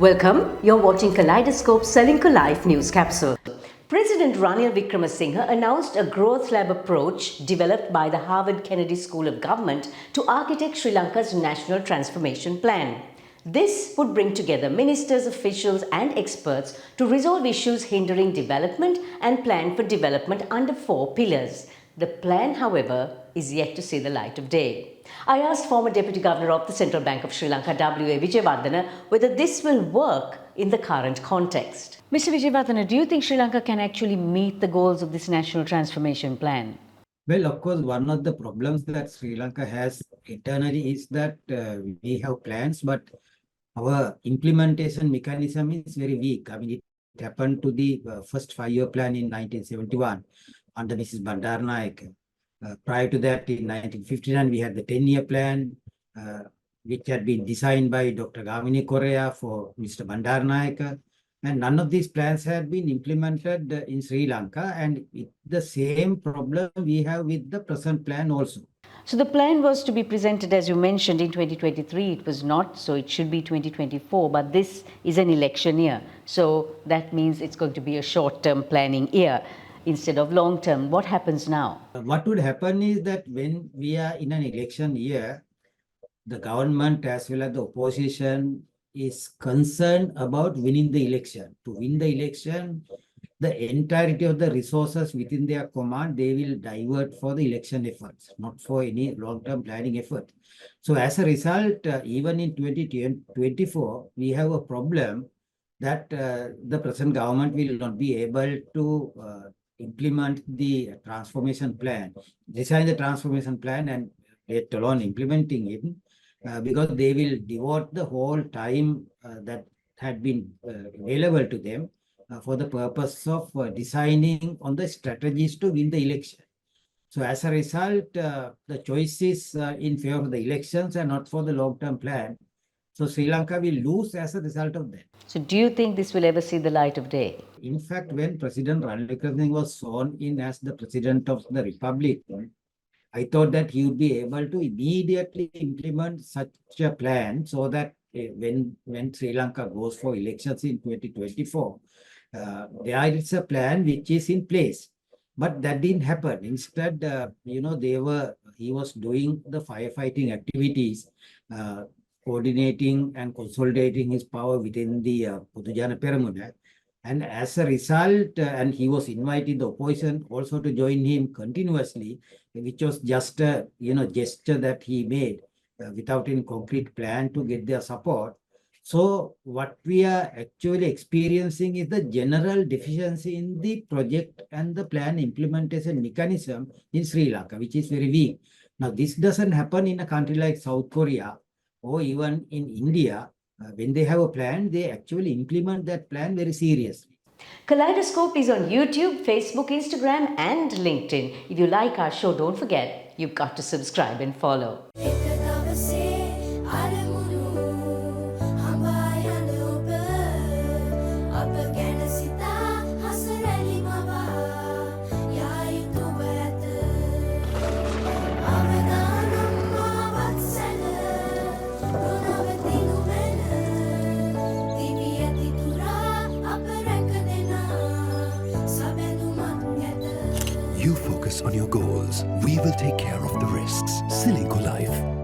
Welcome, you're watching Kaleidoscope Life News Capsule. President Ranil Wickremesinghe announced a growth lab approach developed by the Harvard Kennedy School of Government to architect Sri Lanka's national transformation plan. This would bring together ministers, officials and experts to resolve issues hindering development and plan for development under 4 pillars. The plan, however, is yet to see the light of day. I asked former Deputy Governor of the Central Bank of Sri Lanka, W A Wijewardena, whether this will work in the current context. Mr. Wijewardena, do you think Sri Lanka can actually meet the goals of this national transformation plan? Well, of course, one of the problems that Sri Lanka has internally is that we have plans, but our implementation mechanism is very weak. I mean, it happened to the first 5-year plan in 1971 under Mrs. Bandaranaike. Prior to that, in 1959, we had the 10-year plan, which had been designed by Dr. Gamini Korea for Mr. Bandaranaike. And none of these plans had been implemented in Sri Lanka. And the same problem we have with the present plan also. So the plan was to be presented, as you mentioned, in 2023. It was not, so it should be 2024. But this is an election year. So that means it's going to be a short-term planning year instead of long-term. What happens now? What would happen is that when we are in an election year, the government as well as the opposition is concerned about winning the election. To win the election, the entirety of the resources within their command, they will divert for the election efforts, not for any long-term planning effort. So as a result, even in 2024, we have a problem that the present government will not be able to implement the transformation plan, design the transformation plan and let alone implementing it, because they will devote the whole time that had been available to them for the purpose of designing on the strategies to win the election. So as a result, the choices in favor of the elections are not for the long-term plan. So Sri Lanka will lose as a result of that. So do you think this will ever see the light of day? In fact, when President Ranil Wickremesinghe was sworn in as the President of the Republic, I thought that he would be able to immediately implement such a plan so that when Sri Lanka goes for elections in 2024, there is a plan which is in place. But that didn't happen. Instead, he was doing the firefighting activities, coordinating and consolidating his power within the Pudujana Peramuna. And as a result, and he was inviting the opposition also to join him continuously, which was just a gesture that he made without any concrete plan to get their support. So what we are actually experiencing is the general deficiency in the project and the plan implementation mechanism in Sri Lanka, which is very weak. Now, this doesn't happen in a country like South Korea or even in India. When they have a plan, they actually implement that plan very seriously. Kaleidoscope is on YouTube, Facebook, Instagram and LinkedIn. If you like our show, don't forget, you've got to subscribe and follow. You focus on your goals. We will take care of the risks. Srilanka Life.